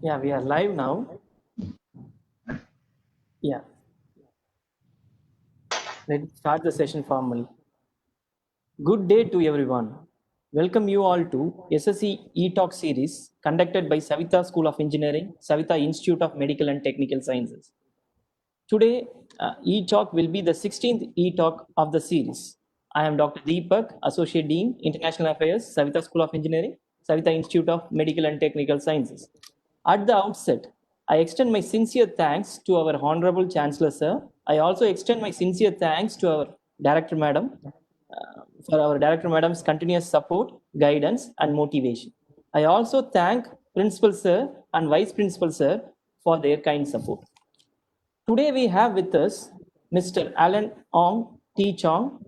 Yeah, we are live now. Yeah, let's start the session formally. Good day to everyone. Welcome you all to SSE E-Talk series conducted by Saveetha School of Engineering, Saveetha Institute of Medical and Technical Sciences. Today, E-Talk will be the 16th E-Talk of the series. I am Dr. Deepak, Associate Dean, International Affairs, Saveetha School of Engineering, Saveetha Institute of Medical and Technical Sciences. At the outset, I extend my sincere thanks to our Honorable Chancellor, Sir. I also extend my sincere thanks to our Director Madam for our Director Madam's continuous support, guidance, and motivation. I also thank Principal Sir and Vice Principal Sir for their kind support. Today we have with us Mr. Alan Ong Tee Chuan,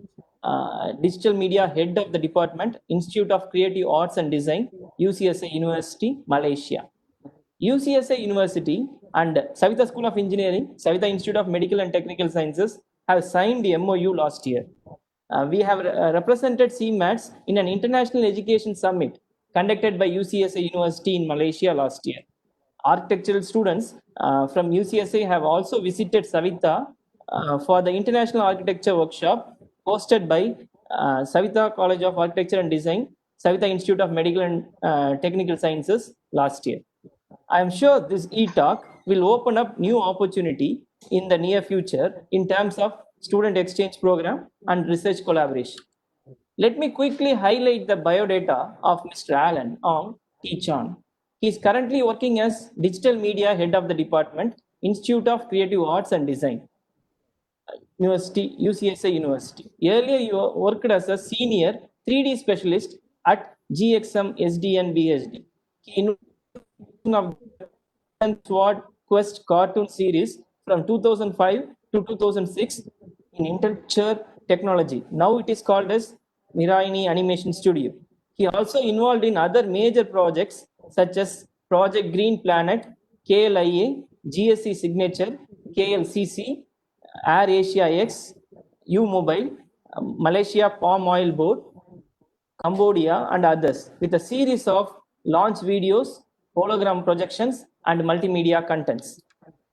Digital Media Head of the Department, Institute of Creative Arts and Design, UCSI University, Malaysia. UCSI University and Saveetha School of Engineering, Saveetha Institute of Medical and Technical Sciences have signed the MOU last year. We have represented SIMATS in an international education summit conducted by UCSI University in Malaysia last year. Architectural students from UCSI have also visited Saveetha for the International Architecture Workshop hosted by Saveetha College of Architecture and Design, Saveetha Institute of Medical and Technical Sciences last year. I am sure this e-talk will open up new opportunity in the near future in terms of student exchange program and research collaboration. Let me quickly highlight the biodata of Mr. Alan Ong Tee Chuan. He is currently working as Digital Media Head of the Department, Institute of Creative Arts and Design, University, UCSI University. Earlier, you worked as a senior 3D specialist at GXM SDN BHD. He of SWOT Quest cartoon series from 2005 to 2006 in Intellectual Technology. Now it is called as Miraini Animation Studio. He also involved in other major projects such as Project Green Planet, KLIA, GSC Signature, KLCC, Air Asia X, U Mobile, Malaysia Palm Oil Board, Cambodia, and others, with a series of launch videos, hologram projections, and multimedia contents.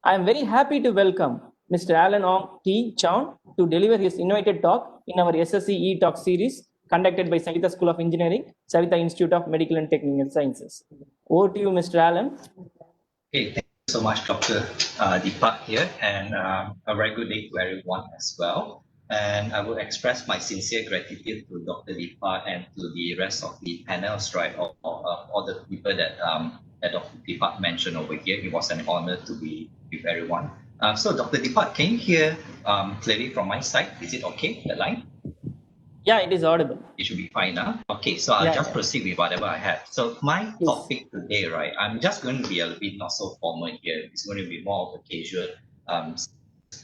I am very happy to welcome Mr. Alan Ong Tee Chuan to deliver his invited talk in our SSE E-Talk series conducted by Saveetha School of Engineering, Saveetha Institute of Medical and Technical Sciences. Over to you, Mr. Alan. Okay, thank you so much, Dr. Deepak here, and a very good day to everyone as well. And I will express my sincere gratitude to Dr. Deepak and to the rest of the panels, right, all the people that Dr. Deepak mentioned over here. It was an honor to be with everyone. So, Dr. Deepak, can you hear clearly from my side? Is it okay, the line? Yeah, it is audible. It should be fine now. Okay, so I'll just proceed with whatever I have. So my topic today, right, I'm just going to be a little bit not so formal here. It's going to be more of a casual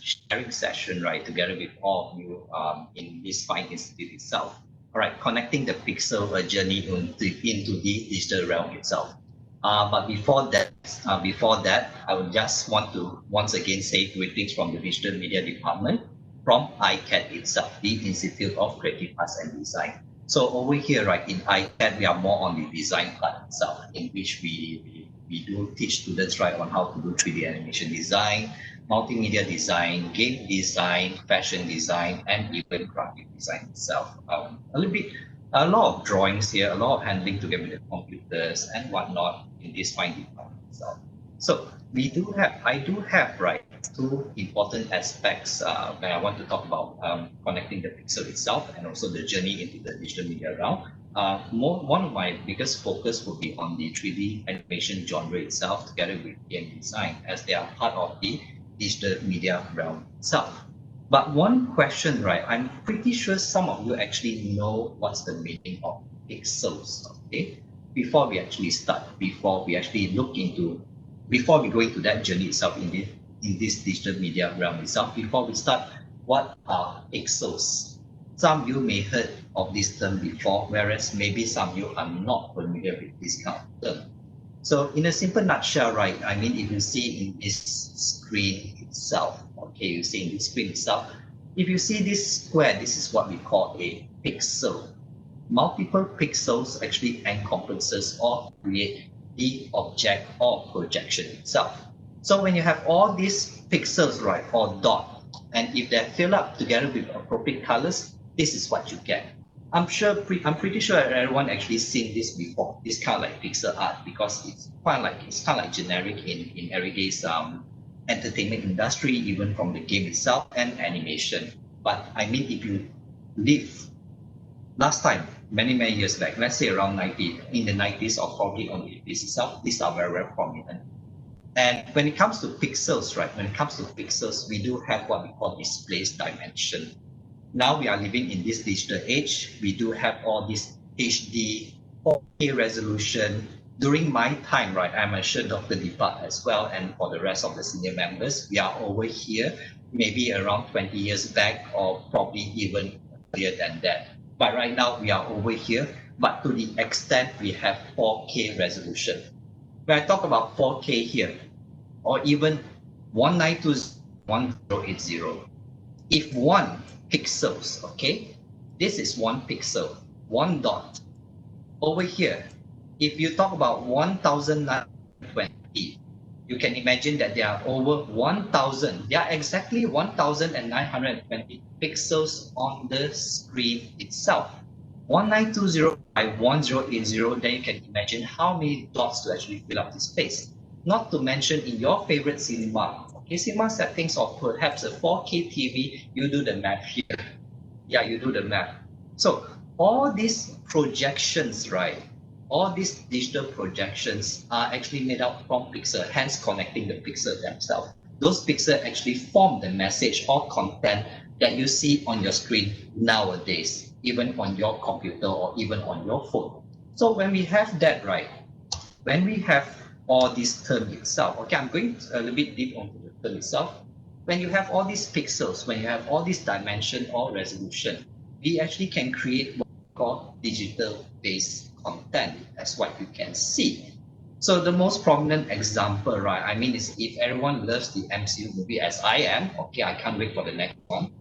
sharing session, right, together with all of you in this fine institute itself. All right, connecting the pixel journey into the digital realm itself. But before that, I would just want to once again say greetings from the Digital Media Department, from ICAD itself, the Institute of Creative Arts and Design. So over here, right, in ICAD, we are more on the design part itself, in which we do teach students, right, on how to do 3D animation design, multimedia design, game design, fashion design, and even graphic design itself. A lot of drawings here, a lot of handling together with the computers and whatnot in this fine department itself. So I do have, right, two important aspects when I want to talk about connecting the pixel itself and also the journey into the digital media realm. One of my biggest focus will be on the 3D animation genre itself together with game design, as they are part of the digital media realm itself. But one question, right, I'm pretty sure some of you actually know what's the meaning of pixels, okay? Before we actually start, before we go into that journey itself in this digital media realm itself, before we start, what are pixels? Some of you may heard of this term before, whereas maybe some of you are not familiar with this kind of term. So in a simple nutshell, right, I mean, if you see in this screen itself, okay, you see in this screen itself, if you see this square, this is what we call a pixel. Multiple pixels actually encompasses or create the object or projection itself. So when you have all these pixels, right, or dot, and if they're filled up together with appropriate colors, this is what you get. I'm pretty sure everyone actually seen this before. This kind of like pixel art, because it's kind of like generic in everyday's entertainment industry, even from the game itself and animation. But I mean, if you live last time, many years back, let's say around in the 90s or probably on the 80s itself, these are very prominent. And when it comes to pixels, right, we do have what we call displaced dimension. Now we are living in this digital age. We do have all this HD, 4K resolution. During my time, right, I'm sure Dr. Deepak as well, and for the rest of the senior members, we are over here, maybe around 20 years back, or probably even earlier than that. But right now we are over here, but to the extent we have 4K resolution. When I talk about 4K here, or even 19201080, if one pixels, okay, this is one pixel, one dot. Over here, if you talk about 1920, you can imagine that there are over 1000, there are exactly 1920 pixels on the screen itself. 1920 by 1080, then you can imagine how many dots to actually fill up this space. Not to mention in your favorite cinema, okay, cinema settings or perhaps a 4K TV, you do the math here. Yeah, you do the math. So all these projections, right, all these digital projections are actually made out from pixels, hence connecting the pixels themselves. Those pixels actually form the message or content that you see on your screen nowadays, even on your computer or even on your phone. So when we have that, right, when we have all this term itself, okay, I'm going a little bit deep onto the term itself. When you have all these pixels, when you have all this dimension or resolution, we actually can create what we call digital-based content, as what you can see. So the most prominent example, right, I mean, is if everyone loves the MCU movie as I am, okay, I can't wait for the next one.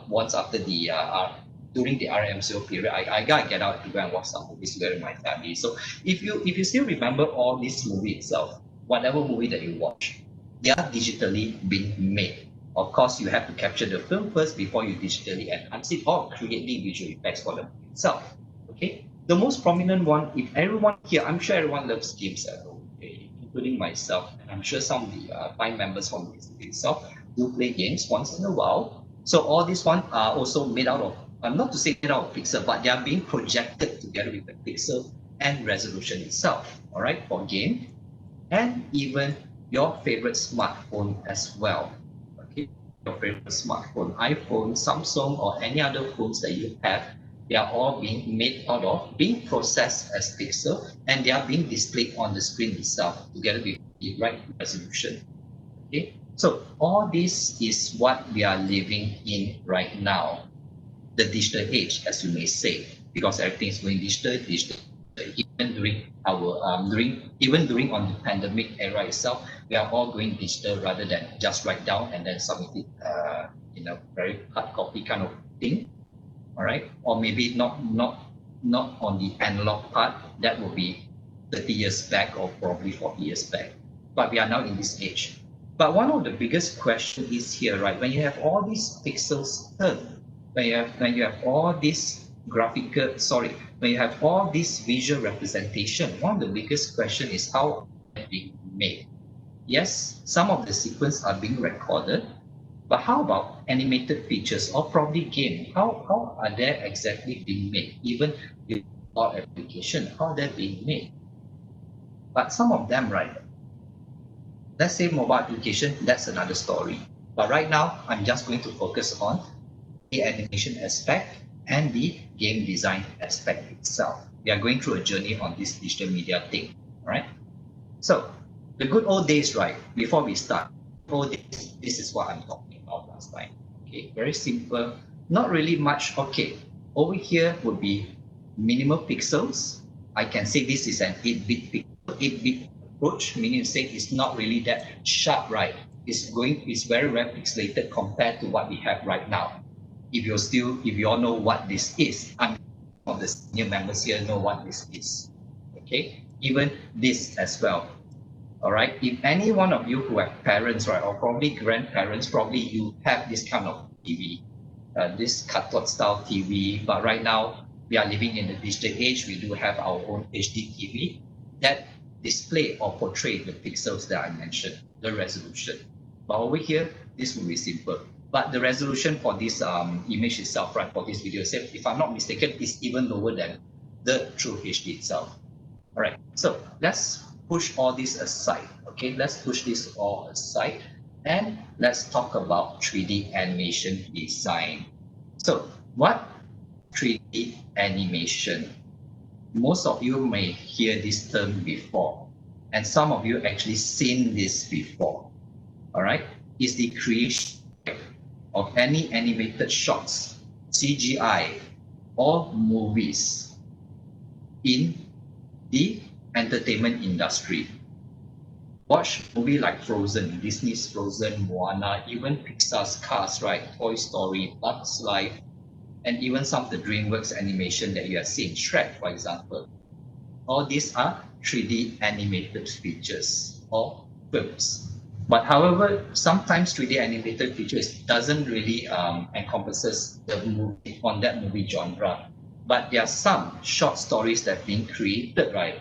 Once after the during the RMCO period, I gotta get out to go and watch some movies together with my family. So if you still remember all this movie itself, whatever movie that you watch, they are digitally being made. Of course, you have to capture the film first before you digitally enhance it or create the visual effects for the movie itself. Okay, the most prominent one, if everyone here, I'm sure everyone loves games at home, okay, including myself, and I'm sure some of the fine members from the institute itself do play games once in a while. So all these ones are also made out of, not to say made out of pixel, but they are being projected together with the pixel and resolution itself, all right, for game, and even your favorite smartphone as well. Okay, your favorite smartphone, iPhone, Samsung, or any other phones that you have, they are all being made out of, being processed as pixel, and they are being displayed on the screen itself together with the right resolution. Okay, so all this is what we are living in right now, the digital age, as you may say, because everything is going digital. Even during during on the pandemic era itself, we are all going digital rather than just write down and then submit it in a very hard copy kind of thing. All right, or maybe not on the analog part. That will be 30 years back or probably 40 years back. But we are now in this age. But one of the biggest questions is here, right? When you have all these pixels turned, when you have all this when you have all this visual representation, one of the biggest question is how are they being made? Yes, some of the sequence are being recorded, but how about animated features or probably game? How are they exactly being made? Even with our application, how are they being made? But some of them, right? Let's say mobile application, that's another story. But right now, I'm just going to focus on the animation aspect and the game design aspect itself. We are going through a journey on this digital media thing, all right? So the good old days, right? Before we start, old days, this is what I'm talking about last time. Okay, very simple, not really much. Okay, over here would be minimal pixels. I can say this is an 8-bit approach, meaning to say it's not really that sharp, right? It's very well pixelated compared to what we have right now. If you all know what this is, I'm of the senior members here know what this is. Okay, even this as well. All right. If any one of you who have parents, right, or probably grandparents, probably you have this kind of TV, this cardboard style TV. But right now we are living in the digital age. We do have our own HD TV that display or portray the pixels that I mentioned, the resolution. But over here, this will be simple. But the resolution for this image itself, right, for this video, if I'm not mistaken, is even lower than the true HD itself. All right, so let's push all this aside. Okay, let's push this all aside and let's talk about 3D animation design. So what 3D animation? Most of you may hear this term before, and some of you actually seen this before. All right, is the creation of any animated shots, CGI, or movies in the entertainment industry. Watch movie like Frozen, Disney's Frozen, Moana, even Pixar's Cars, right? Toy Story, Bugs Life, and even some of the DreamWorks animation that you have seen, Shrek, for example. All these are 3D animated features or films. But however, sometimes 3D animated features doesn't really encompasses the movie on that movie genre. But there are some short stories that have been created, right?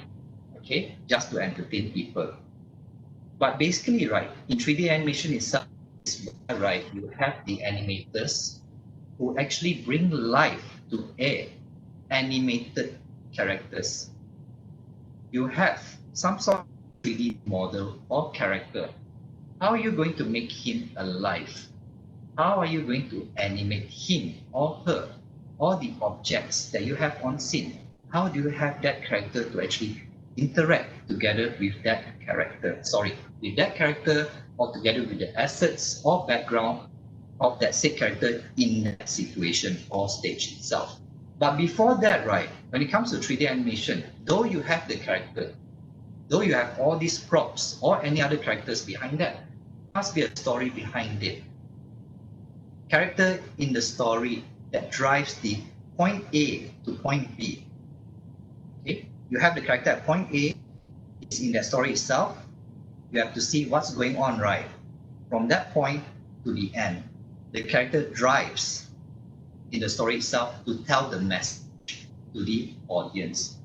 Okay, just to entertain people. But basically, right, in 3D animation itself, right, you have the animators who actually bring life to animated characters. You have some sort of 3D model or character. How are you going to make him alive? How are you going to animate him or her or the objects that you have on scene? How do you have that character to actually interact together with that character? With that character or together with the assets or background of that said character in that situation or stage itself. But before that, right, when it comes to 3D animation, though you have the character, though you have all these props or any other characters behind that, there must be a story behind it. Character in the story that drives the point A to point B. Okay, you have the character at point A, it's in that story itself. You have to see what's going on, right? From that point to the end, the character drives in the story itself to tell the message to the audience.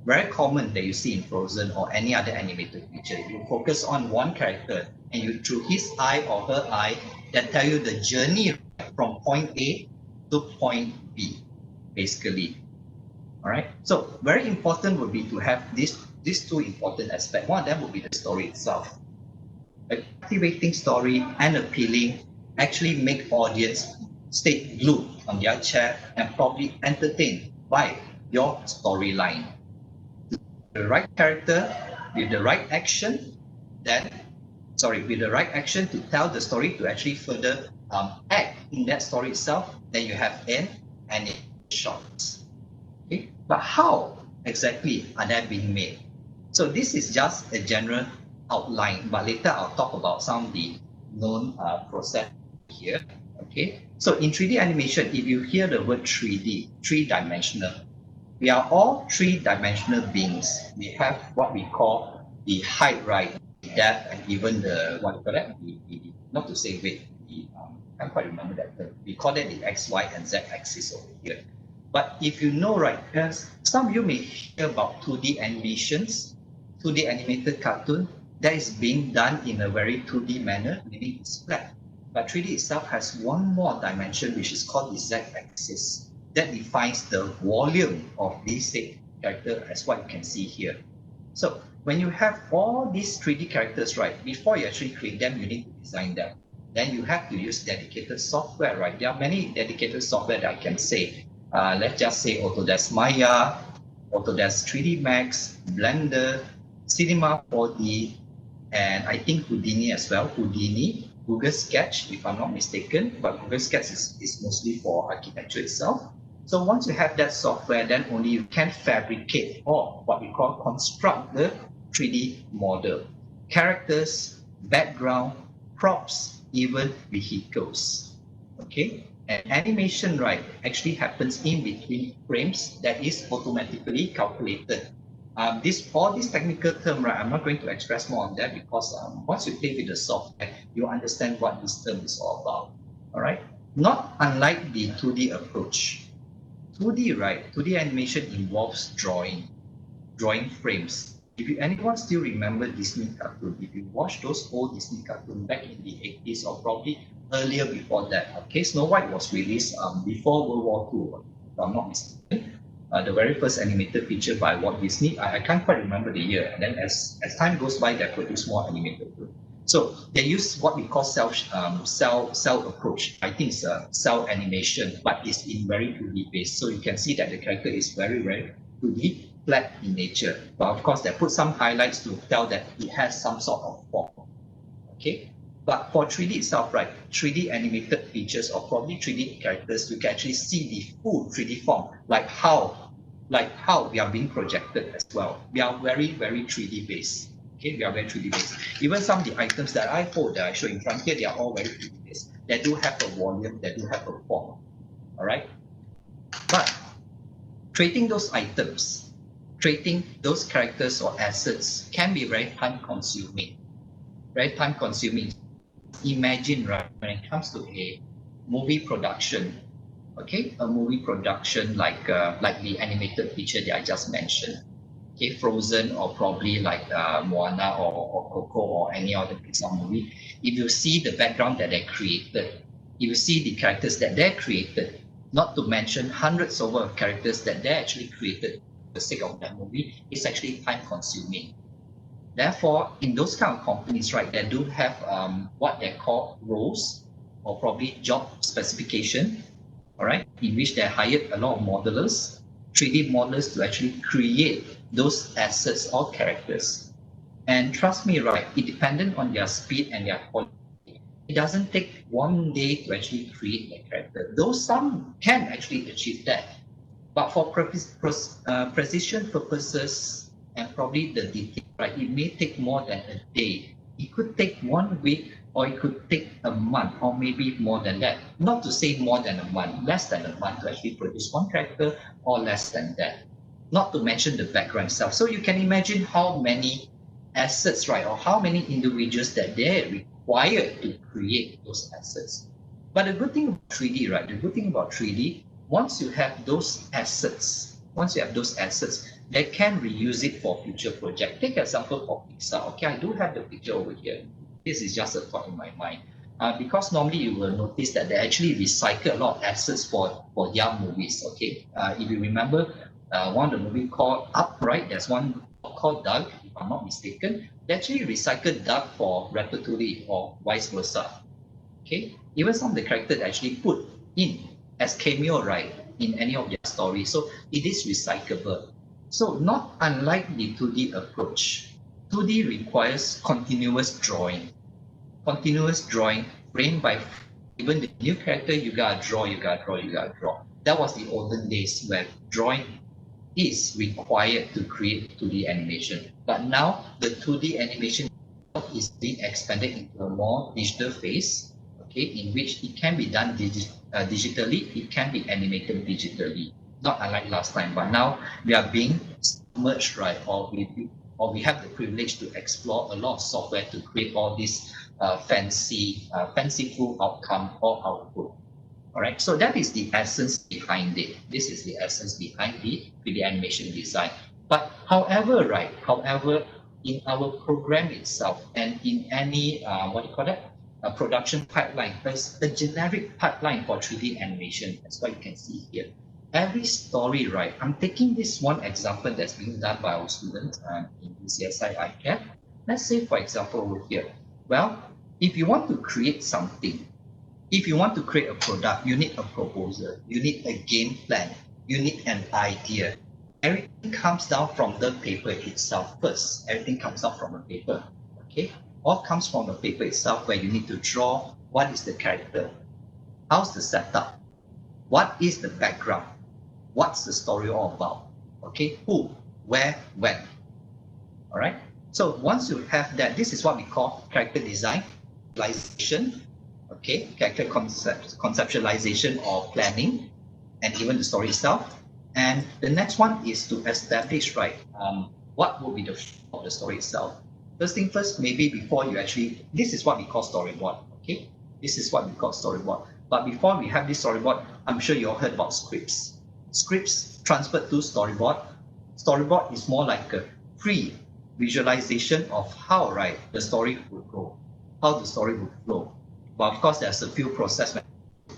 Very common that you see in Frozen or any other animated feature. You focus on one character and you, through his eye or her eye, that tell you the journey from point A to point B, basically. All right. So very important would be to have these two important aspects. One of them would be the story itself. A captivating story and appealing actually make audience stay glued on their chair and probably entertained by your storyline. The right character with the right action, with the right action to tell the story to actually further act in that story itself, then you have any shots. Okay, but how exactly are they being made? So this is just a general outline, but later I'll talk about some of the known process here. Okay, so in 3D animation, if you hear the word 3D, three-dimensional, we are all three-dimensional beings. We have what we call the height, right, depth, and even the, what you call that, not to say weight, I can't quite remember that term. We call that the X, Y, and Z axis over here. But if you know, right, some of you may hear about 2D animations, 2D animated cartoon, that is being done in a very 2D manner, meaning it's flat. But 3D itself has one more dimension, which is called the Z-axis. That defines the volume of this character as what you can see here. So when you have all these 3D characters, right, before you actually create them, you need to design them. Then you have to use dedicated software, right? There are many dedicated software that I can say. Let's just say Autodesk Maya, Autodesk 3D Max, Blender, Cinema 4D, and I think Houdini as well. Houdini, Google Sketch, if I'm not mistaken, but Google Sketch is mostly for architecture itself. So once you have that software, then only you can fabricate or what we call construct the 3D model. Characters, background, props, even vehicles. Okay, and animation, right, actually happens in between frames that is automatically calculated All these technical terms, right, I'm not going to express more on that because once you play with the software, you understand what this term is all about. All right. Not unlike the 2D approach. 2D, right? 2D animation involves drawing frames. If anyone still remember Disney cartoon, if you watch those old Disney cartoon back in the 80s or probably earlier before that, okay, Snow White was released before World War II, if I'm not mistaken. The very first animated feature by Walt Disney. I can't quite remember the year. And then as time goes by, they produce more animated too. So they use what we call cell approach. I think it's a cell animation, but it's in very 2D based. So you can see that the character is very, very 2D, flat in nature. But of course, they put some highlights to tell that it has some sort of form. Okay. But for 3D itself, right, 3D animated features or probably 3D characters, you can actually see the full 3D form, like how we are being projected as well. We are very, very 3D based. Okay, we are very 3D based. Even some of the items that I hold, that I show in front here, they are all very 3D based. They do have a volume, they do have a form. All right. But creating those items, creating those characters or assets can be very time consuming. Very time consuming. Imagine, right, when it comes to a movie production, okay, a movie production like the animated feature that I just mentioned, okay, Frozen or probably like Moana or Coco or any other Pixar movie. If you see the background that they created, if you see the characters that they created, not to mention hundreds of characters that they actually created for the sake of that movie, it's actually time consuming. Therefore, in those kind of companies, right, they do have what they call roles or probably job specification, all right, in which they hired a lot of modelers, 3D modelers to actually create those assets or characters. And trust me, right, it dependent on their speed and their quality. It doesn't take one day to actually create a character, though some can actually achieve that. But for precision purposes, and probably the detail, right? It may take more than a day. It could take 1 week, or it could take a month, or maybe more than that. Not to say more than a month, less than a month to actually produce one character, or less than that. Not to mention the background itself. So you can imagine how many assets, right, or how many individuals that they're required to create those assets. But the good thing about 3D, right? The good thing about 3D, once you have those assets, they can reuse it for future project. Take example for Pixar. Okay, I do have the picture over here. This is just a thought in my mind. Because normally you will notice that they actually recycle a lot of assets for their movies. Okay, if you remember one of the movie called Up, right? There's one called Doug, if I'm not mistaken. They actually recycled Doug for Ratatouille or vice versa. Okay, even some of the characters actually put in as cameo, right, in any of their stories. So it is recyclable. So not unlike the 2D approach, 2D requires continuous drawing, frame by frame. Even the new character, you gotta draw. That was the olden days where drawing is required to create 2D animation. But now the 2D animation is being expanded into a more digital phase, okay, in which it can be done digitally, it can be animated digitally. Not unlike last time, but now we are being submerged, right? Or we have the privilege to explore a lot of software to create all these fanciful outcome or output. All right, so that is the essence behind it. This is the essence behind the 3D animation design. But however, in our program itself and in any a production pipeline, there's a generic pipeline for 3D animation. That's what you can see here. Every story, right? I'm taking this one example that's being done by our students in UCSI ICAD. Let's say, for example, over here. Well, if you want to create something, if you want to create a product, you need a proposal, you need a game plan, you need an idea. Everything comes down from the paper itself first. Everything comes down from the paper. Okay? All comes from the paper itself, where you need to draw what is the character, how's the setup, what is the background, what's the story all about, okay, who, where, when. All right, so once you have that, this is what we call character design, visualization, okay, character conceptualization or planning, and even the story itself. And the next one is to establish, right, what would be the flow of the story itself. First thing first, maybe before you actually, this is what we call storyboard, okay? This is what we call storyboard. But before we have this storyboard, I'm sure you all heard about scripts. Scripts transferred to storyboard. Storyboard is more like a pre-visualization of how, right, the story would go, how the story would flow. But of course, there's a few processes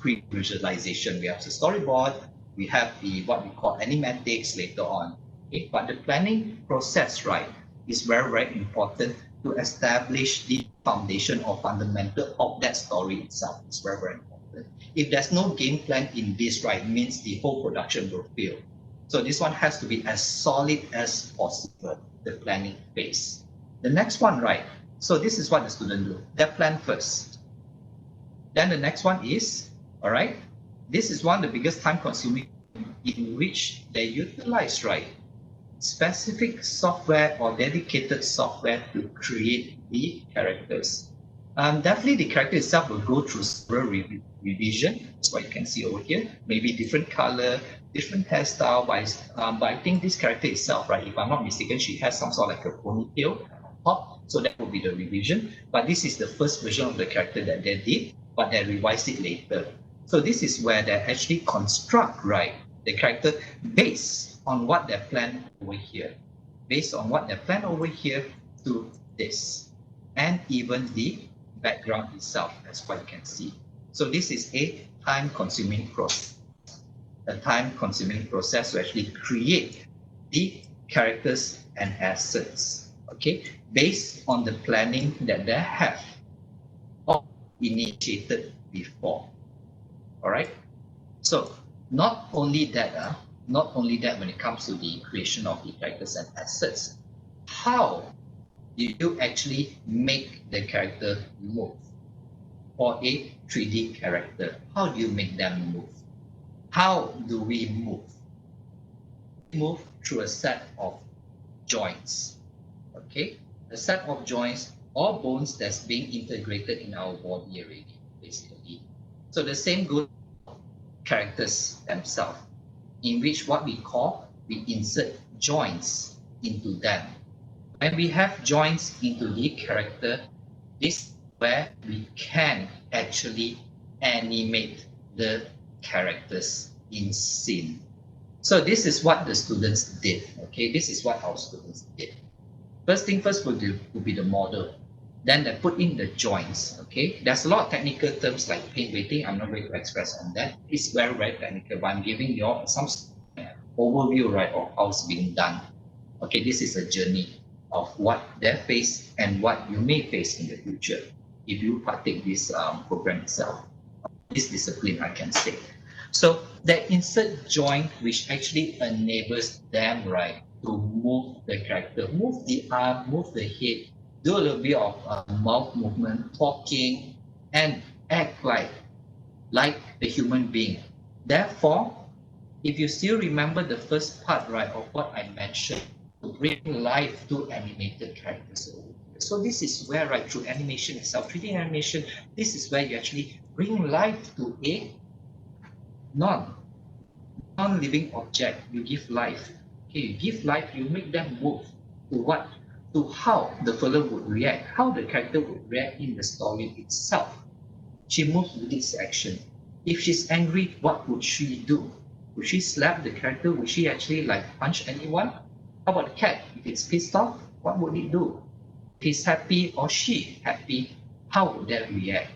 pre-visualization. We have the storyboard, we have the what we call animatics later on. Okay? But the planning process, right, is very, very important to establish the foundation or fundamental of that story itself. It's very, very important. If there's no game plan in this, right, means the whole production will fail. So this one has to be as solid as possible, the planning phase. The next one, right, so this is what the student do. They plan first. Then the next one is, all right, this is one of the biggest time consuming in which they utilize, right, specific software or dedicated software to create the characters. Definitely the character itself will go through several revision. That's what you can see over here. Maybe different color, different hairstyle, but I think this character itself, right, if I'm not mistaken, she has some sort of like a ponytail top, so that will be the revision. But this is the first version of the character that they did, but they revised it later. So this is where they actually construct, right, the character based on what they plan over here, based on what they plan over here to this, and even the background itself, as what you can see. So this is a time-consuming process, a time-consuming process to actually create the characters and assets, okay, based on the planning that they have or initiated before. All right. So not only that when it comes to the creation of the characters and assets, how do you actually make the character move? For a 3D character, how do you make them move? How do we move? We move through a set of joints, okay? A set of joints or bones that's being integrated in our body already, basically. So the same goes for characters themselves, in which what we insert joints into them. When we have joints into the character, this is where we can actually animate the characters in scene. So this is what the students did, okay? This is what our students did. First thing first will be the model. Then they put in the joints, okay? There's a lot of technical terms like paint weighting. I'm not going to express on that. It's very, very technical, but I'm giving you all some overview, right, of how it's being done. Okay, this is a journey of what they face and what you may face in the future if you partake this program itself, this discipline, I can say. So they insert joint which actually enables them, right, to move the character, move the arm, move the head, do a little bit of mouth movement, talking, and act like the human being. Therefore, if you still remember the first part, right, of what I mentioned, to bring life to animated characters. So this is where, right, through animation itself, 3D animation, this is where you actually bring life to a non-living object. You give life. Okay, you give life, you make them move to what? To how the fellow would react, how the character would react in the story itself. She moves with this action. If she's angry, what would she do? Would she slap the character? Would she actually like punch anyone? How about the cat? If it's pissed off, what would it do? If he's happy or she happy, how would they react?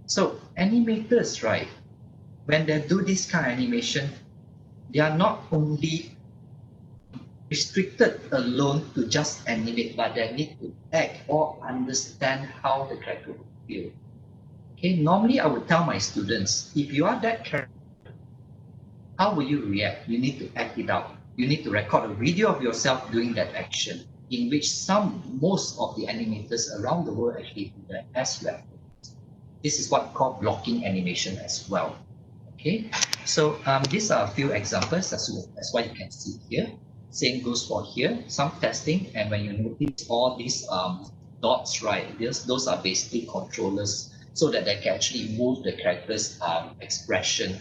So animators, right, when they do this kind of animation, they are not only restricted alone to just animate, but they need to act or understand how the character will feel. Okay, normally I would tell my students, if you are that character, how will you react? You need to act it out. You need to record a video of yourself doing that action, in which most of the animators around the world actually do that as well. This is what we call blocking animation as well. Okay, so these are a few examples as what you can see here. Same goes for here, some testing, and when you notice all these dots, right, those are basically controllers so that they can actually move the character's expression,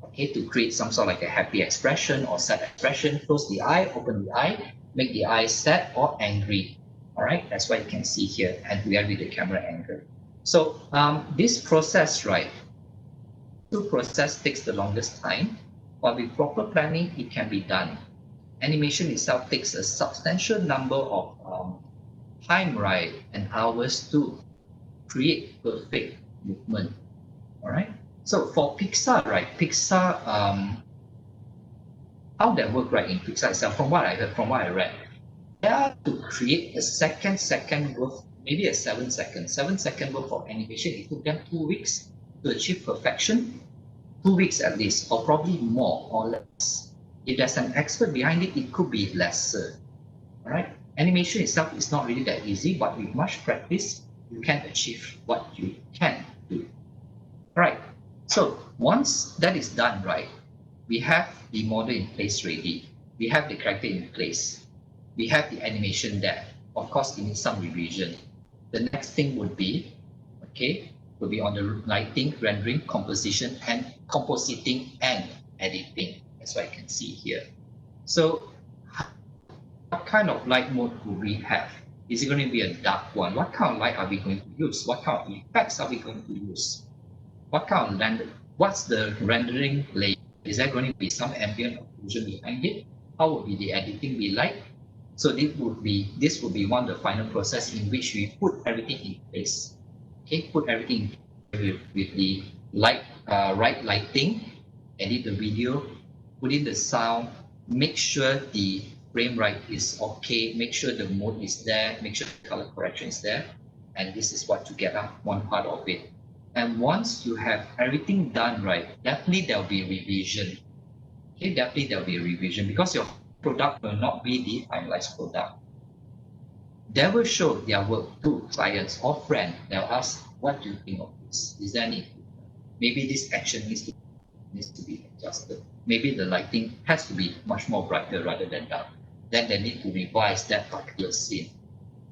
okay, to create some sort of like a happy expression or sad expression. Close the eye, open the eye, make the eyes sad or angry. All right, that's what you can see here, and together with the camera angle. So this process, right, process takes the longest time, but with proper planning, it can be done. Animation itself takes a substantial number of time, right, and hours to create perfect movement. All right. So for Pixar, right, how that work, right, in Pixar itself, from what I heard, from what I read, they are to create a second worth, maybe a 7 second worth of animation. It took them 2 weeks to achieve perfection. 2 weeks at least, or probably more or less. If there's an expert behind it, it could be lesser. All right. Animation itself is not really that easy, but with much practice, you can achieve what you can do. All right. So once that is done, right, we have the model in place ready. We have the character in place. We have the animation there. Of course, it needs some revision. The next thing would be, okay, will be on the lighting, rendering, compositing, and editing, as I can see here. So what kind of light mode will we have? Is it going to be a dark one? What kind of light are we going to use? What kind of effects are we going to use? What kind of what's the rendering layer? Is there going to be some ambient occlusion behind it? How would be the editing be like? So this would be one of the final process in which we put everything in place. Okay, put everything with the right lighting, edit the video, put in the sound, make sure the frame rate is okay, make sure the mode is there, make sure the color correction is there, and this is what you get out one part of it. And once you have everything done right, definitely there will be a revision. Okay, definitely there will be a revision because your product will not be the finalized product. They will show their work to clients or friends. They'll ask, what do you think of this? Is there any improvement? Maybe this action needs to be adjusted. Maybe the lighting has to be much more brighter rather than dark. Then they need to revise that particular scene.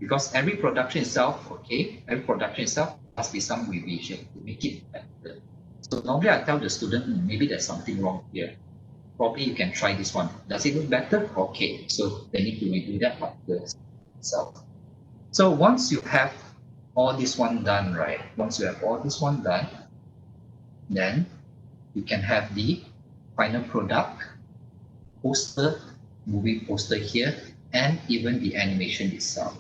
Because every production itself must be some revision to make it better. So normally I tell the student, maybe there's something wrong here. Probably you can try this one. Does it look better? Okay, so they need to redo that particular itself. So once you have all this one done, right? Once you have all this one done, then you can have the final product, poster, movie poster here, and even the animation itself.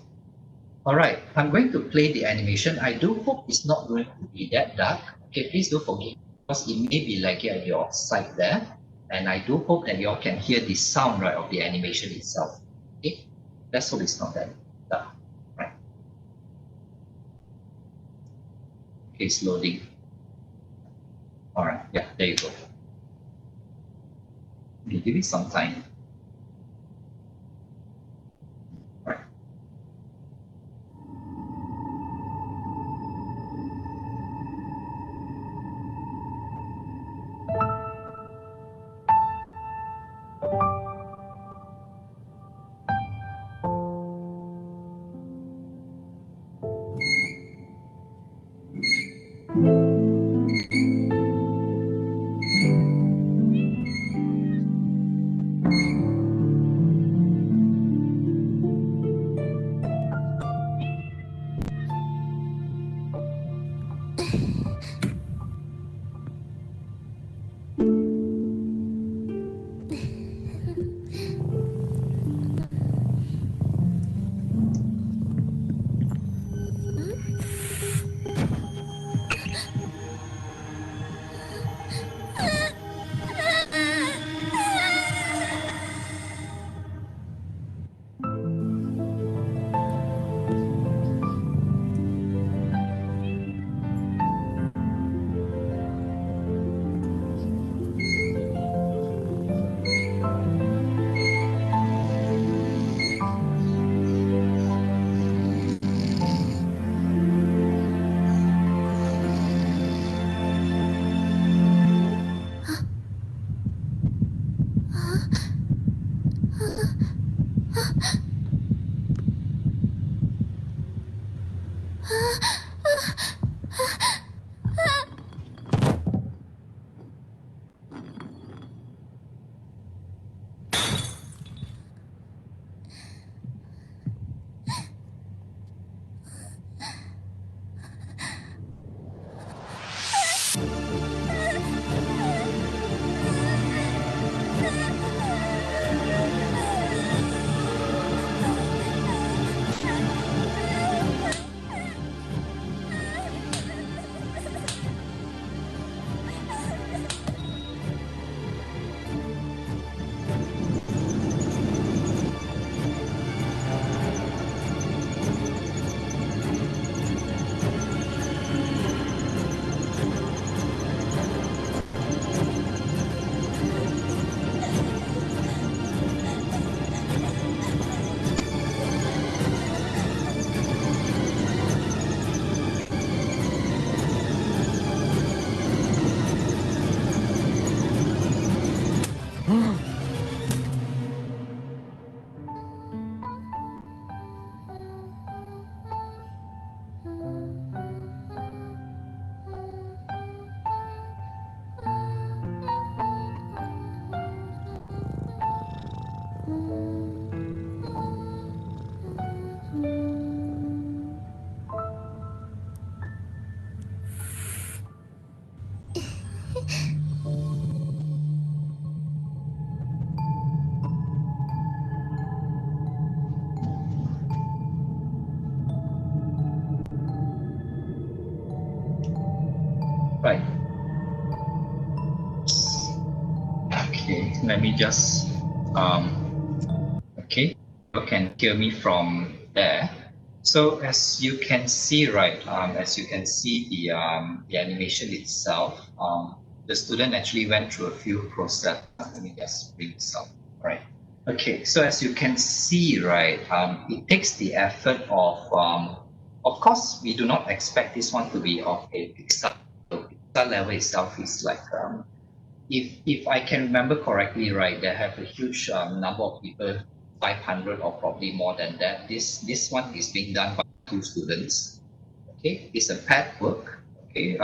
All right, I'm going to play the animation. I do hope it's not going to be that dark. Okay, please don't forget because it may be laggy at your side there. And I do hope that you all can hear the sound, right, of the animation itself. Okay, let's hope it's not that dark. Right. Okay, it's loading. All right, yeah, there you go. Okay, give it some time. All right. Right. Okay, let me just, okay, you can hear me from there. So as you can see, right, as you can see the animation itself, the student actually went through a few processes. Let me just bring this up, right? Okay, so as you can see, right, it takes the effort of course, we do not expect this one to be of a Pixar. Pixar level itself is like if I can remember correctly, right, they have a huge number of people, 500 or probably more than that. This one is being done by two students. Okay, it's a paired work. Okay,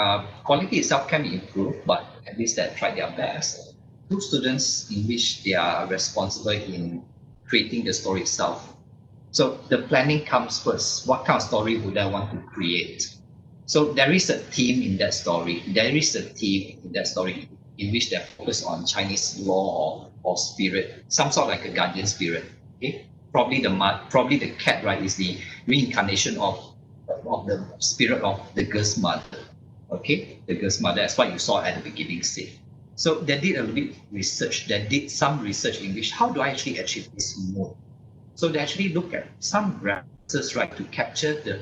quality itself can be improved, but at least they tried their best. Two students in which they are responsible in creating the story itself. So the planning comes first. What kind of story would I want to create? So there is a theme in that story. There is a theme in that story in which they focus on Chinese law or spirit, some sort like a guardian spirit. Okay, probably the cat, right, is the reincarnation of the spirit of the girl's mother. Okay, the girl's mother. That's what you saw at the beginning scene. So they did a little bit research. They did some research in which how do I actually achieve this mood? So they actually look at some references, right, to capture the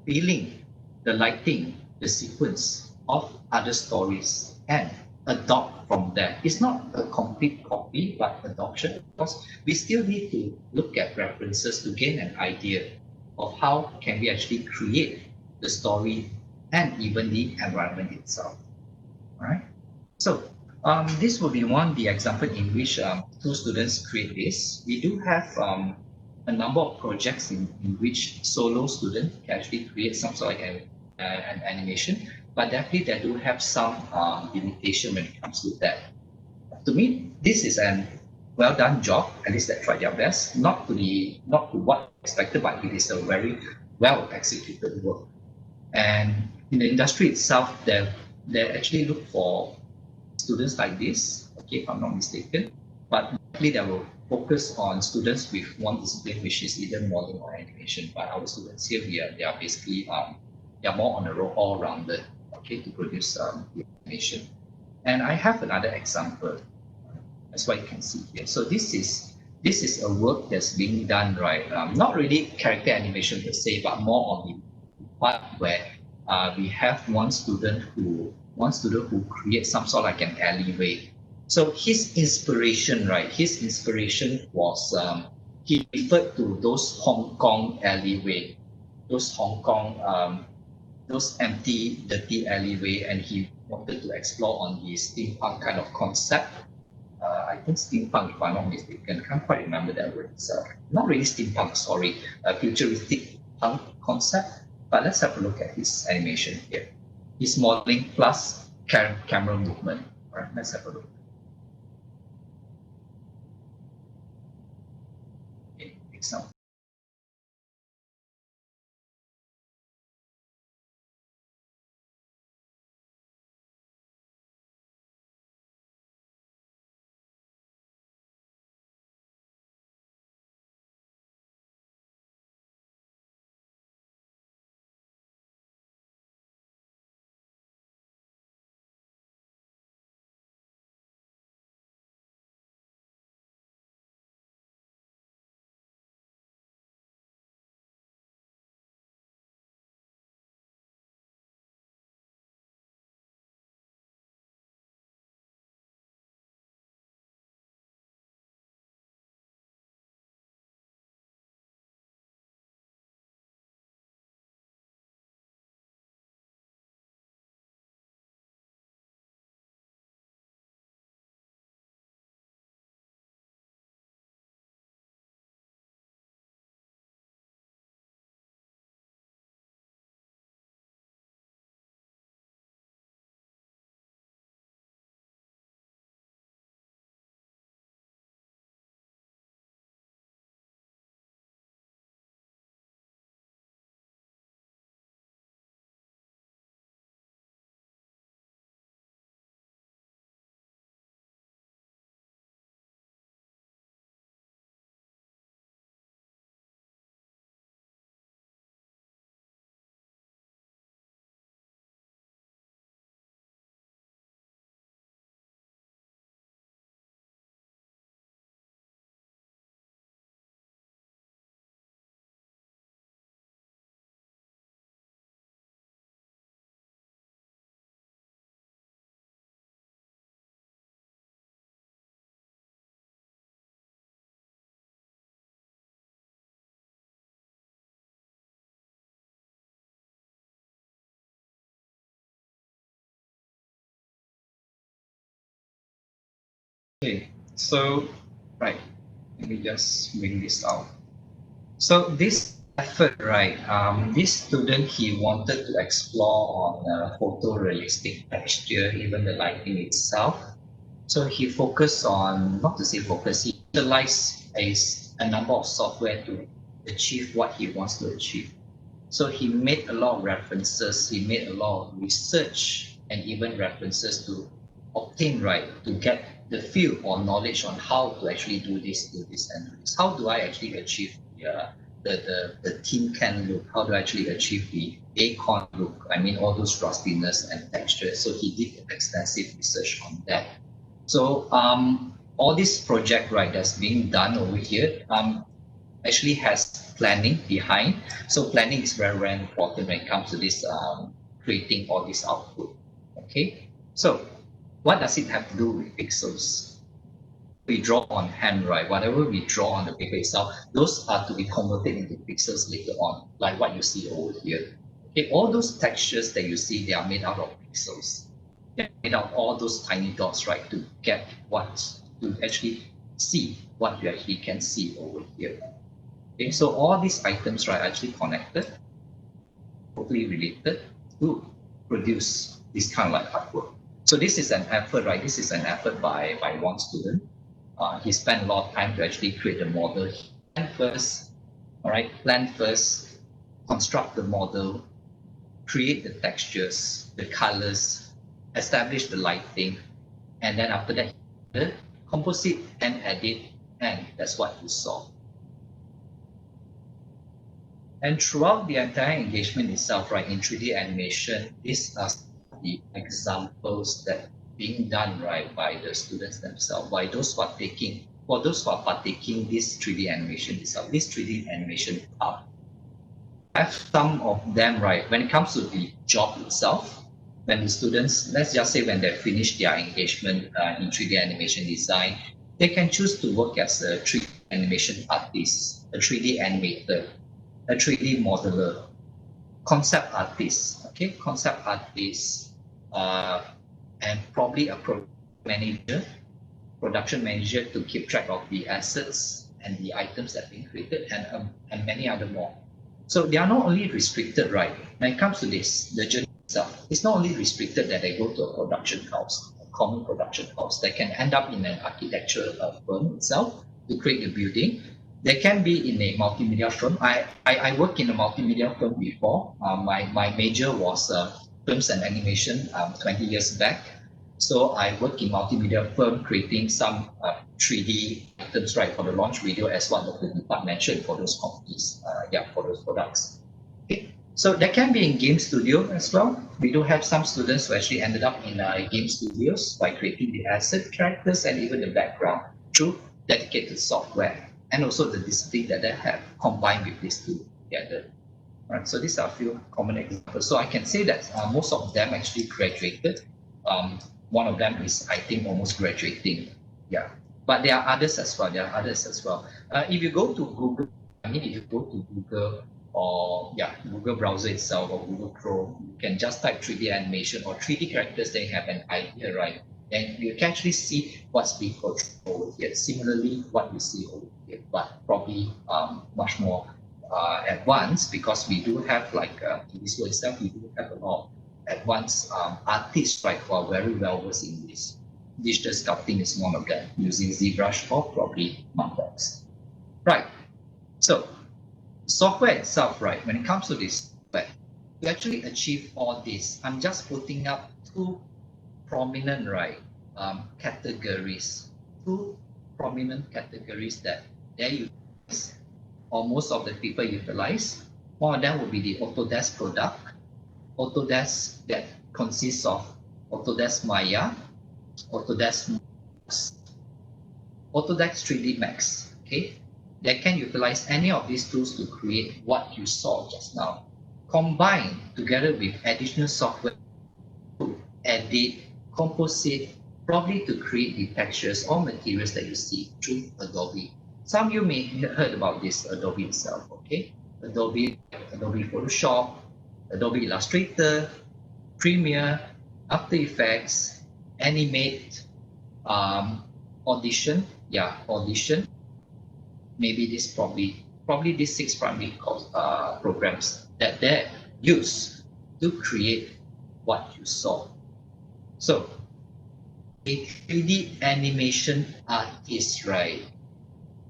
feeling, the lighting, the sequence of other stories and adopt from that. It's not a complete copy, but adoption, because we still need to look at references to gain an idea of how can we actually create the story and even the environment itself. All right. So this will be one the example in which two students create this. We do have a number of projects in which solo student can actually create some sort of an animation, but definitely they do have some limitation when it comes to that. To me, this is an well done job. At least they tried their best. Not to what expected, but it is a very well executed work. And in the industry itself, they actually look for students like this, okay, if I'm not mistaken, but mostly they will focus on students with one discipline, which is either modeling or animation. But our students here, they are basically they are more on the road all rounded, okay, to produce the animation. And I have another example. That's what you can see here. So this is a work that's being done, right? Not really character animation per se, but more on the part where we have one student who creates some sort of like an alleyway. So his inspiration, right? His inspiration was he referred to those Hong Kong alleyway, those Hong Kong those empty, dirty alleyway, and he wanted to explore on the steampunk kind of concept. I think steampunk, if I'm not mistaken, I can't quite remember that word itself. Not really steampunk, sorry, a futuristic punk concept. But let's have a look at his animation here. His modeling plus camera movement. All right, let's have a look. Okay, example. Okay, so, right, let me just bring this out. So this effort, right, this student, he wanted to explore on photorealistic texture, even the lighting itself. So he focused on, not to say focus, he utilized a number of software to achieve what he wants to achieve. So he made a lot of references, he made a lot of research and even references to obtain, right, to get the feel or knowledge on how to actually do this, and do this. How do I actually achieve the tin can look? How do I actually achieve the acorn look? I mean, all those rustiness and texture. So he did extensive research on that. So all this project, right, that's being done over here, actually has planning behind. So planning is very, very important when it comes to this creating all this output. Okay, so what does it have to do with pixels? We draw on hand, right? Whatever we draw on the paper itself, those are to be converted into pixels later on, like what you see over here. Okay, all those textures that you see, they are made out of pixels. They're made out of all those tiny dots, right, to get what, to actually see what you actually can see over here. Okay, so all these items, right, are actually connected, totally related to produce this kind of like artwork. So this is an effort, right? This is an effort by one student. He spent a lot of time to actually create the model. Plan first, all right, plan first, construct the model, create the textures, the colors, establish the lighting, and then after that, composite and edit, and that's what you saw. And throughout the entire engagement itself, right, in 3D animation, these are the examples that being done, right, by the students themselves, by those who are taking, for those who are partaking this 3D animation itself, this 3D animation part. I have some of them, right, when it comes to the job itself, when the students, let's just say when they finish their engagement in 3D animation design, they can choose to work as a 3D animation artist, a 3D animator, a 3D modeler, concept artist, okay, concept artist, and probably a production manager to keep track of the assets and the items that are being created, and many other more. So they are not only restricted, right, when it comes to this, the journey itself, it's not only restricted that they go to a production house, a common production house. They can end up in an architectural firm itself to create the building. They can be in a multimedia firm. I worked in a multimedia firm before. My major was films and animation 20 years back. So I work in multimedia firm creating some 3D items, right, for the launch video as what Dr. Deepak mentioned for those companies, for those products. Okay. So that can be in game studio as well. We do have some students who actually ended up in game studios by creating the asset, characters, and even the background through dedicated software, and also the discipline that they have combined with these two together. Right, so these are a few common examples. So I can say that most of them actually graduated. One of them is, I think, almost graduating. Yeah, but there are others as well. If you go to Google, if you go to Google or Google browser itself or Google Chrome, you can just type 3D animation or 3D characters. Then you have an idea, right? And you can actually see what's being portrayed over here. Similarly, what you see over here, but probably much more advanced, because we do have in this world itself, we do have a lot of advanced artists, right, who are very well versed in this. Digital sculpting is one of them, using ZBrush or probably Mapbox. Right. So software itself, right, when it comes to this software, to actually achieve all this, I'm just putting up two prominent, right, categories, two prominent categories that they use, or most of the people utilize. One of them will be the Autodesk product. Autodesk that consists of Autodesk Maya, Autodesk Max, Autodesk 3D Max. Okay, they can utilize any of these tools to create what you saw just now, combined together with additional software to edit, composite, probably to create the textures or materials that you see through Adobe. Some of you may have heard about this Adobe itself. Okay, Adobe Photoshop, Adobe Illustrator, Premiere, After Effects, Animate, audition, maybe this probably these 6 primary programs that they're used to create what you saw. So a 3D animation artist, right?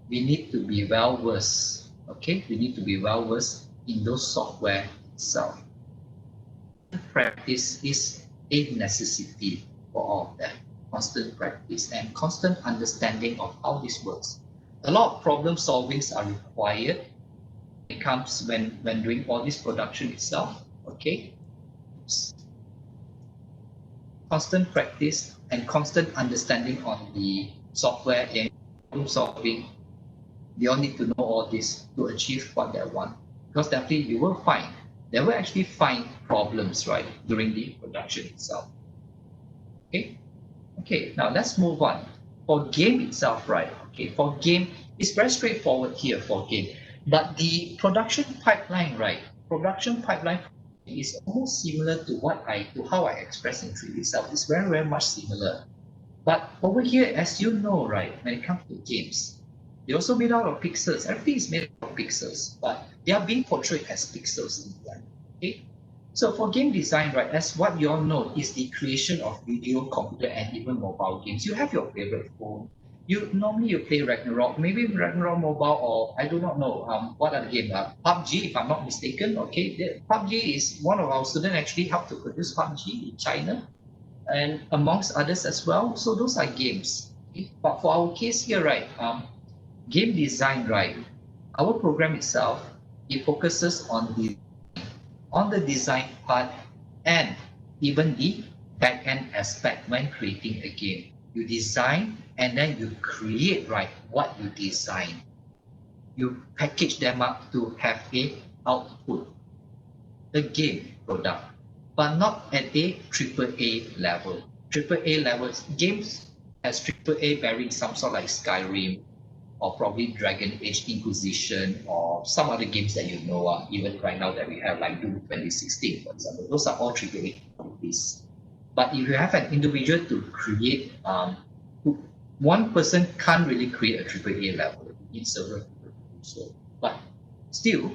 We need to be well versed. Okay, we need to be well versed in those software itself. Practice is a necessity for all of them. Constant practice and constant understanding of how this works. A lot of problem solvings are required. It comes when doing all this production itself. Okay, constant practice and constant understanding on the software and problem solving. They all need to know all this to achieve what they want. Because definitely they will actually find problems, right, during the production itself. Okay, now let's move on. For game itself, right, okay, for game, it's very straightforward here for game. But the production pipeline, right, is almost similar to how I express in 3D itself. It's very, very much similar. But over here, as you know, right, when it comes to games, they also made out of pixels. Everything is made out of pixels, but they are being portrayed as pixels in plan. Okay? So for game design, right, as what you all know is the creation of video, computer, and even mobile games. You have your favorite phone. You play Ragnarok, maybe Ragnarok Mobile, or I do not know what other game. PUBG, if I'm not mistaken. Okay, PUBG is one of our students actually helped to produce PUBG in China, and amongst others as well. So those are games. Okay? But for our case here, right, game design, right, our program itself, it focuses on the design part and even the back-end aspect when creating a game. You design and then you create, right, what you design. You package them up to have a output, a game product, but not at a AAA level. AAA levels, games has AAA bearing some sort like Skyrim, or probably Dragon Age Inquisition, or some other games that you know, even right now that we have, like Doom 2016, for example. Those are all AAA qualities. But if you have an individual to create, one person can't really create a AAA level. You need several people to do so. But still,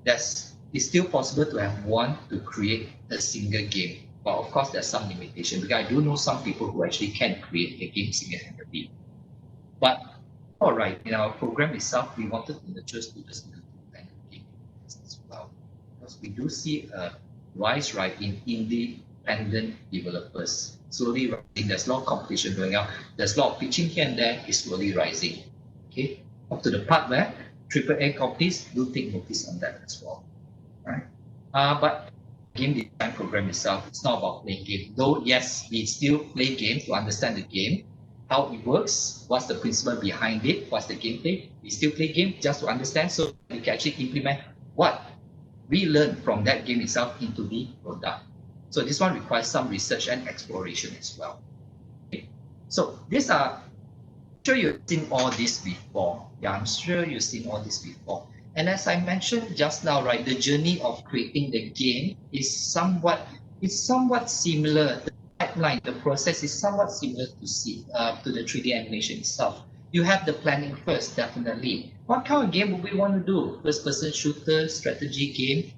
it's still possible to have one to create a single game. But of course, there's some limitation, because I do know some people who actually can create a game single-handedly. But all right, in our program itself, we wanted to nurture students into game as well, because we do see a rise, right, in independent developers slowly rising. There's a lot of competition going on. There's a lot of pitching here and there. Is slowly rising. Okay, up to the part where AAA companies do take notice on that as well. Right? But game design program itself, it's not about playing game. Though yes, we still play games to understand the game, how it works, what's the principle behind it, what's the gameplay. We still play game just to understand, so we can actually implement what we learn from that game itself into the product. So this one requires some research and exploration as well. Okay. So these are, I'm sure you've seen all this before. Yeah, I'm sure you've seen all this before. And as I mentioned just now, right, the journey of creating the game is somewhat similar. The pipeline, the process is somewhat similar to the 3D animation itself. You have the planning first, definitely. What kind of game would we want to do? First-person shooter, strategy game?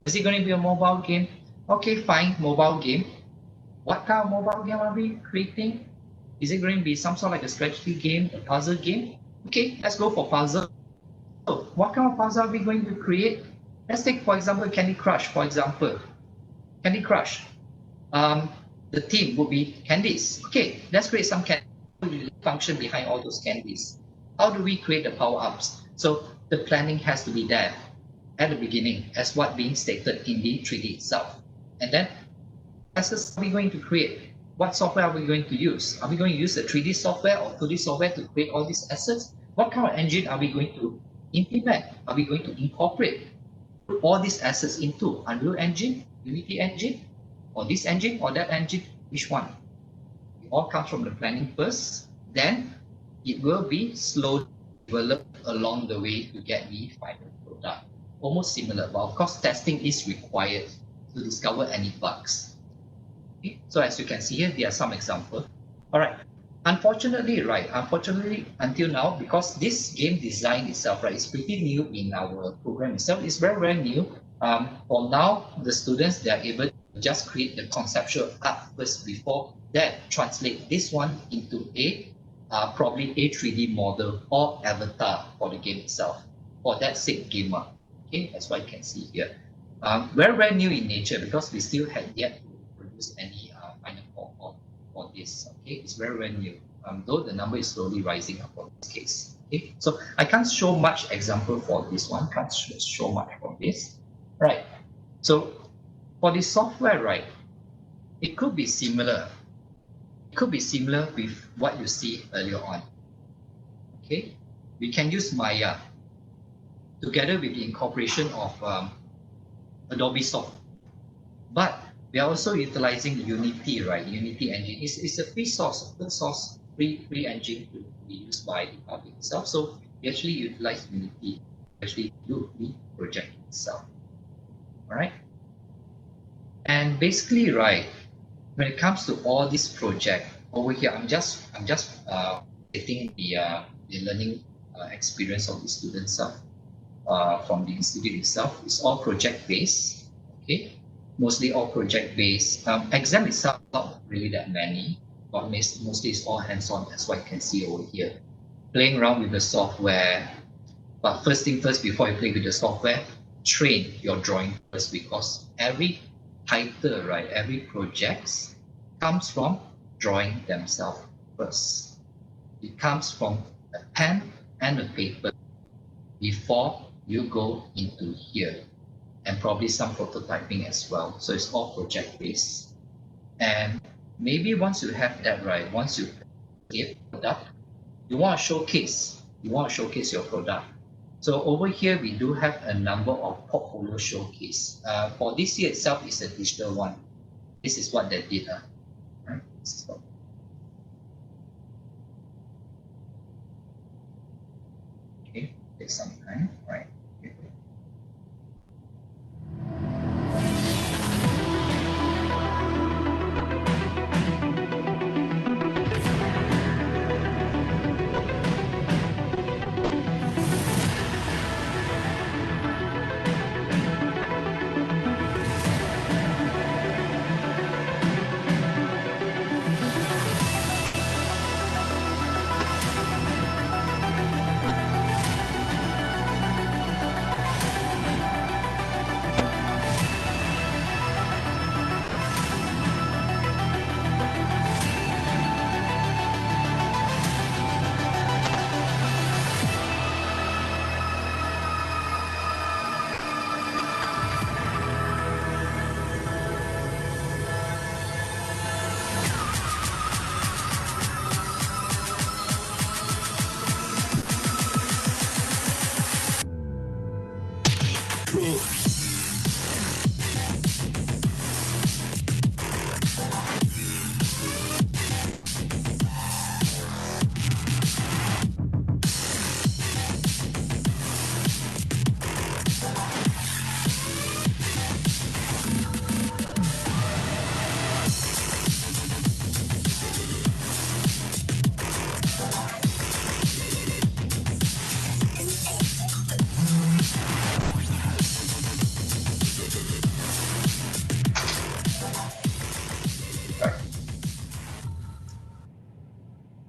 Is it going to be a mobile game? Okay, fine, mobile game. What kind of mobile game are we creating? Is it going to be some sort of like a strategy game, a puzzle game? Okay, let's go for puzzle. So what kind of puzzle are we going to create? Let's take, for example, Candy Crush, for example. Candy Crush. The theme would be candies. Okay, let's create some candies. The function behind all those candies. How do we create the power-ups? So the planning has to be there at the beginning as what being stated in the 3D itself. And then, assets are we going to create? What software are we going to use? Are we going to use a 3D software or 2D software to create all these assets? What kind of engine are we going to implement? Are we going to incorporate all these assets into Unreal Engine, Unity Engine, or this engine or that engine? Which one? It all comes from the planning first, then it will be slowly developed along the way to get the final product. Almost similar, but of course testing is required to discover any bugs. Okay? So as you can see here, there are some examples. All right. Unfortunately, right, unfortunately, until now, because this game design itself, right, is pretty new in our program itself. It's very, very new. For now, the students, they are able to just create the conceptual art first before that translate this one into probably a 3D model or avatar for the game itself, for that said gamer. Okay, that's what you can see here. Very, very new in nature because we still had yet to produce any final form for this. Okay, it's very, very new. Though the number is slowly rising up for this case. Okay, so I can't show much example for this one. Can't show much for this. Right. So for the software, right, it could be similar. It could be similar with what you see earlier on. Okay, we can use Maya together with the incorporation of Adobe Soft, but we are also utilizing Unity, right? Unity engine is a free source, open source, free engine to be used by the public itself. So we actually utilize Unity to actually do the project itself. All right. And basically, right, when it comes to all this project over here, I'm just getting the learning experience of the students from the institute itself. It's all project based. Okay, mostly all project based. Exam itself not really that many, but mostly it's all hands on. That's what you can see over here. Playing around with the software. But first thing first, before you play with the software, train your drawing first, because every title, right, every project comes from drawing themselves first. It comes from a pen and a paper before you go into here, and probably some prototyping as well. So it's all project based. And maybe once you have that, right, once you create product, you want to showcase your product. So over here, we do have a number of portfolio showcase. For this year itself, it's a digital one. This is what they did. Right? Okay, take some time, right? Okay.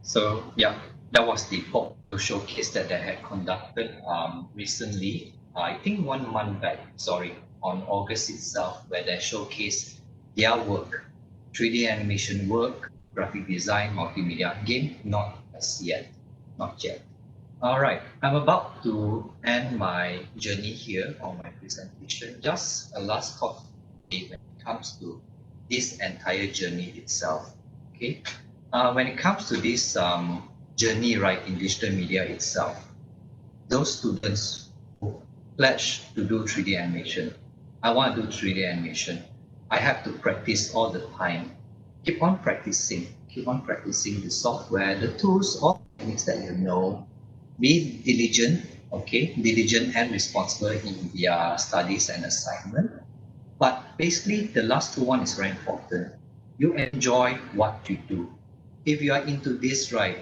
So yeah, that was the pop showcase that they had conducted recently. I think 1 month back. Sorry, on August itself, where they showcased their work, 3D animation work, graphic design, multimedia. Game not as yet, not yet. All right, I'm about to end my journey here on my presentation. Just a last thought when it comes to this entire journey itself. Okay, when it comes to this journey, right, in digital media itself, those students who pledge to do 3D animation, I want to do 3D animation. I have to practice all the time. Keep on practicing. Keep on practicing the software, the tools, all the techniques that you know. Be diligent, okay, diligent and responsible in their studies and assignment. But basically, the last one is very important. You enjoy what you do. if you are into this, right,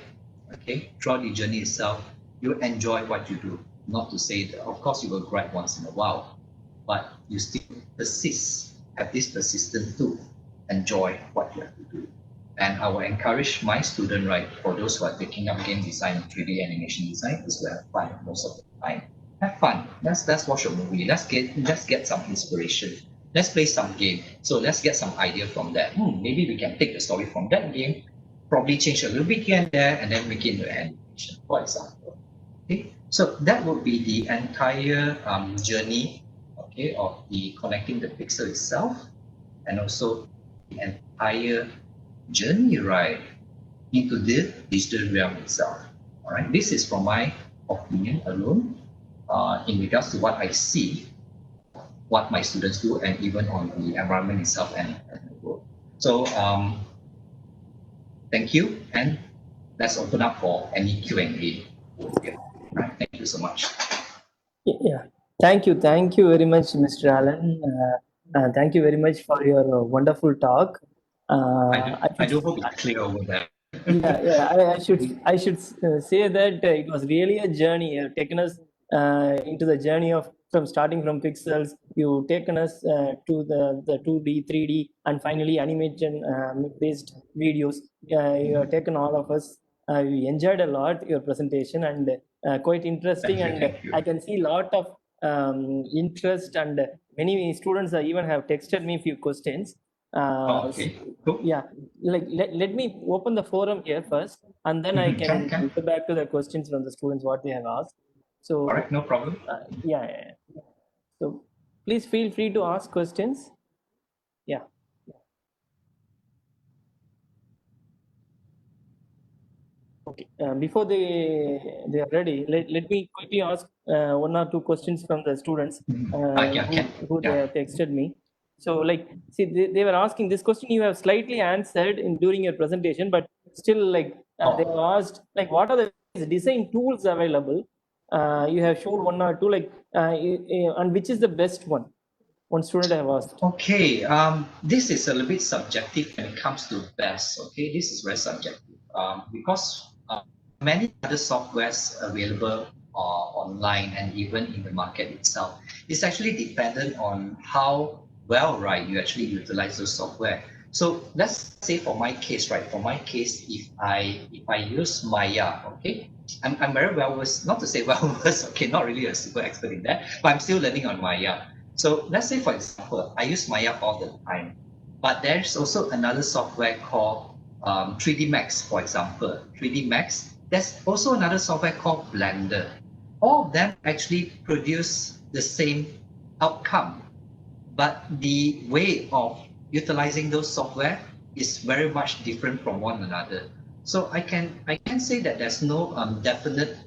okay, throughout the journey itself, you enjoy what you do. Not to say that, of course, you will grind once in a while, but you still persist, have this persistence to enjoy what you have to do. And I will encourage my student, right, for those who are taking up game design, 3D animation design, is to have fun most of the time. Have fun. Let's watch a movie. Let's get some inspiration. Let's play some game. So let's get some idea from that. Maybe we can take the story from that game, probably change a little bit here and there, and then make it into animation, for example. Okay, so that would be the entire journey, okay, of the connecting the pixel itself, and also the entire journey, right, into the digital realm itself. All right, this is from my opinion alone, in regards to what I see, what my students do, and even on the environment itself and the world. So thank you, and let's open up for any Q&A. Yeah. Right, thank you so much. Yeah, thank you very much, Mr. Allen. Thank you very much for your wonderful talk. I do hope it's clear over there. I should say that it was really a journey. You've taken us into the journey of from starting from pixels. You've taken us to the 2D, 3D, and finally animation based videos. You have taken all of us. We enjoyed a lot your presentation, and quite interesting. Thank you. I can see a lot of interest, and many students even have texted me a few questions. Okay, cool. Yeah, like let me open the forum here first, and then I can go back to the questions from the students what they have asked. So all right, no problem. yeah. So please feel free to ask questions. Yeah. Okay. Before they are ready, let me quickly ask one or two questions from the students who they have texted me. So, like, see, they were asking this question you have slightly answered during your presentation, but still, like, they have asked, like, what are the design tools available? You have shown one or two, like, and which is the best one? One student I have asked. Okay, this is a little bit subjective when it comes to best. Okay, this is very subjective because many other softwares available online and even in the market itself. It's actually dependent on how well, right, you actually utilize those software. So let's say for my case, right, if I use Maya, okay, I'm very well versed, not to say well versed, okay, not really a super expert in that, but I'm still learning on Maya. So let's say, for example, I use Maya all the time, but there's also another software called 3D Max, for example. 3D Max, there's also another software called Blender. All of them actually produce the same outcome, but the way of utilizing those software is very much different from one another. So I can say that there's no definite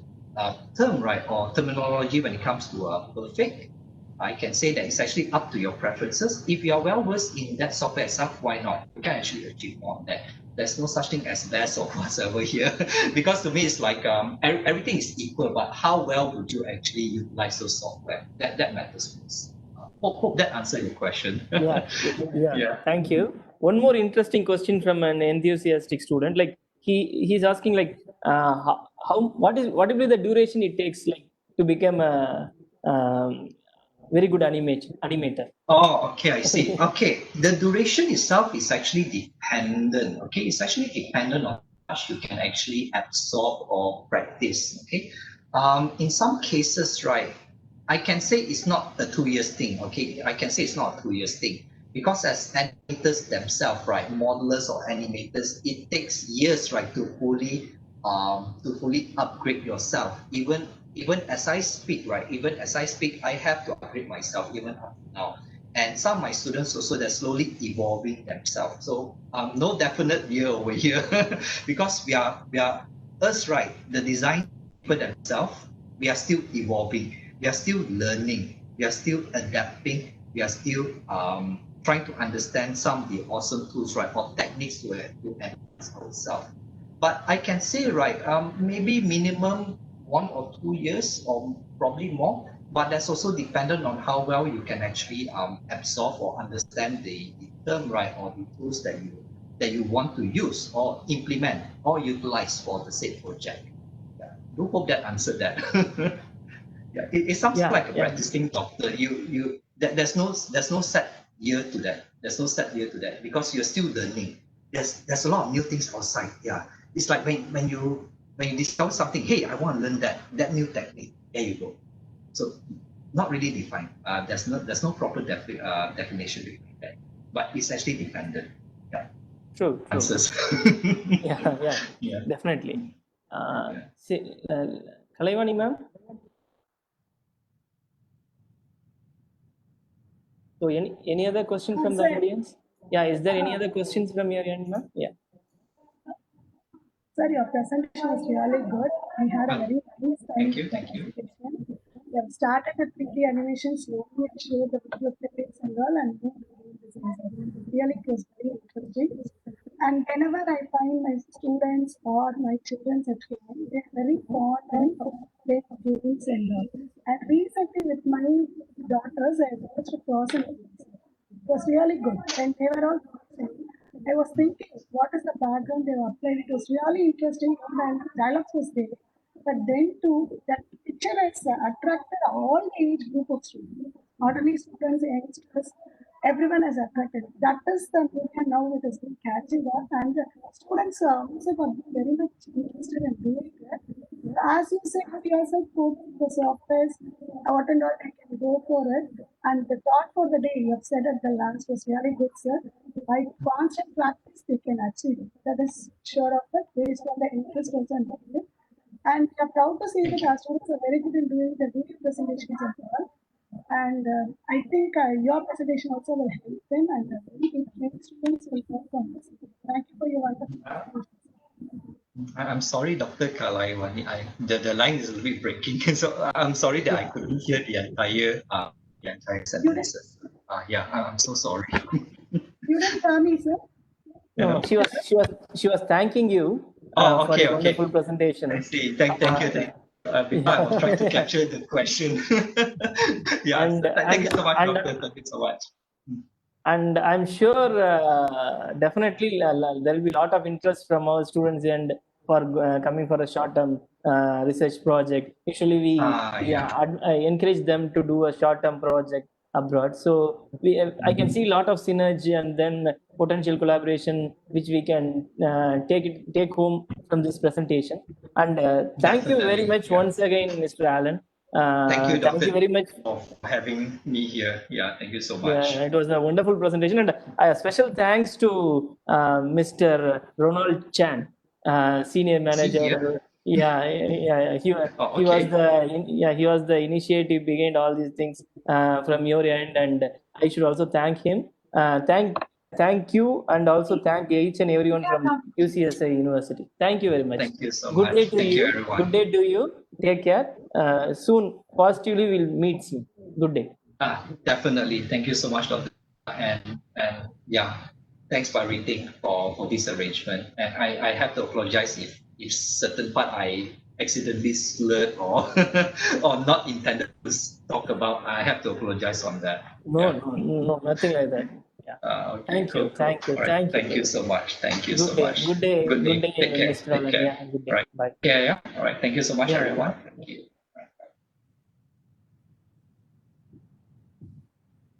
term, right, or terminology when it comes to perfect. I can say that it's actually up to your preferences. If you are well versed in that software itself, why not? You can actually achieve more on that. There's no such thing as best or whatsoever here, because to me it's like everything is equal. But how well would you actually utilize those software? That matters most. Hope that answered your question. Yeah. Thank you. One more interesting question from an enthusiastic student. Like he's asking, like, what will be the duration it takes, like, to become a very good animator? Oh, okay, I see. Okay, the duration itself is actually dependent. Okay, it's actually dependent on how much you can actually absorb or practice. Okay, in some cases, right, I can say it's not a 2 years thing. Okay, I can say it's not a 2 years thing because as animators themselves, right, modelers or animators, it takes years, right, to fully upgrade yourself. Even as I speak, right? Even as I speak, I have to upgrade myself even up to now. And some of my students also, they're slowly evolving themselves. So no definite year over here because we are us, right? The design people themselves, we are still evolving. We are still learning. We are still adapting. We are still trying to understand some of the awesome tools, right, or techniques to enhance ourselves. But I can say, right, maybe minimum 1 or 2 years or probably more, but that's also dependent on how well you can actually absorb or understand the term, right, or the tools that that you want to use or implement or utilize for the said project? Yeah. Do hope that answered that. Yeah, it sounds like a practicing doctor. There's no set year to that. There's no set year to that because you're still learning. There's a lot of new things outside. Yeah, it's like when you discover something. Hey, I want to learn that new technique. There you go. So not really defined. There's no proper definition behind that, but it's actually dependent. Yeah. True. Answers. Yeah, definitely. Kalaivani ma'am. So any other question from the audience? Yeah, is there any other questions from your end, ma'am? Yeah. Sir, your presentation was really good. We had a very nice time. Thank you. We have started with 3D animation slowly and showed the video clips and all, and moved to game design. Really, it was very interesting. And whenever I find my students or my children at home, they're very fond of playing games and all. And recently, with my daughters, I watched a person. It was really good. And they were all saying, I was thinking, what is the background they were applied? It was really interesting, and dialogues was there. But then too, that picture has attracted all the age group of students, not only students, youngsters, everyone is attracted. That is the media now it has been catching up, and students also got very much interested in doing that. As you said, we also put the softwares, what and all they can go for it. And the thought for the day you have said at the last was really good, sir. By constant practice, they can achieve it. That is sure of it, based on the interest also and motive. And we are proud to say that our students are very good in doing the video presentations as well. And I think your presentation also will help them, and many students will learn from this. Thank you for your wonderful presentation. I'm sorry, Dr. Kalaivani. The line is a little bit breaking, so I'm sorry that I couldn't hear the entire sentence. I'm so sorry. You didn't tell me, sir. No, she was thanking you for the wonderful presentation. I see. Thank you. I was trying to capture the question. Thank you so much, Doctor. Thank you so much. And I'm sure definitely there will be a lot of interest from our students and for coming for a short-term research project. Usually we encourage them to do a short-term project abroad. So I can see a lot of synergy and then potential collaboration which we can take home from this presentation. And thank you very much once again, Mr. Allen. Thank you, Doctor. Thank you very much for having me here. Yeah, thank you so much. It was a wonderful presentation, and a special thanks to Mr. Ronald Chan, senior manager. He was the initiative behind all these things from your end, and I should also thank him. Thank you, and also thank each and everyone from UCSI University. Thank you very much. Thank you so much. Thank you, everyone. Good day to you. Take care. Soon, positively, we'll meet soon. Good day. Definitely. Thank you so much, Doctor. And thanks for everything for this arrangement. And I have to apologize if certain part I accidentally slurred or or not intended to talk about. I have to apologize on that. No, nothing like that. Okay, thank you. Thank you so much. Thank you so much. Good day. Take care. Mr. Allen. Good day. Right. Bye. Yeah. All right. Thank you so much, everyone. Thank you.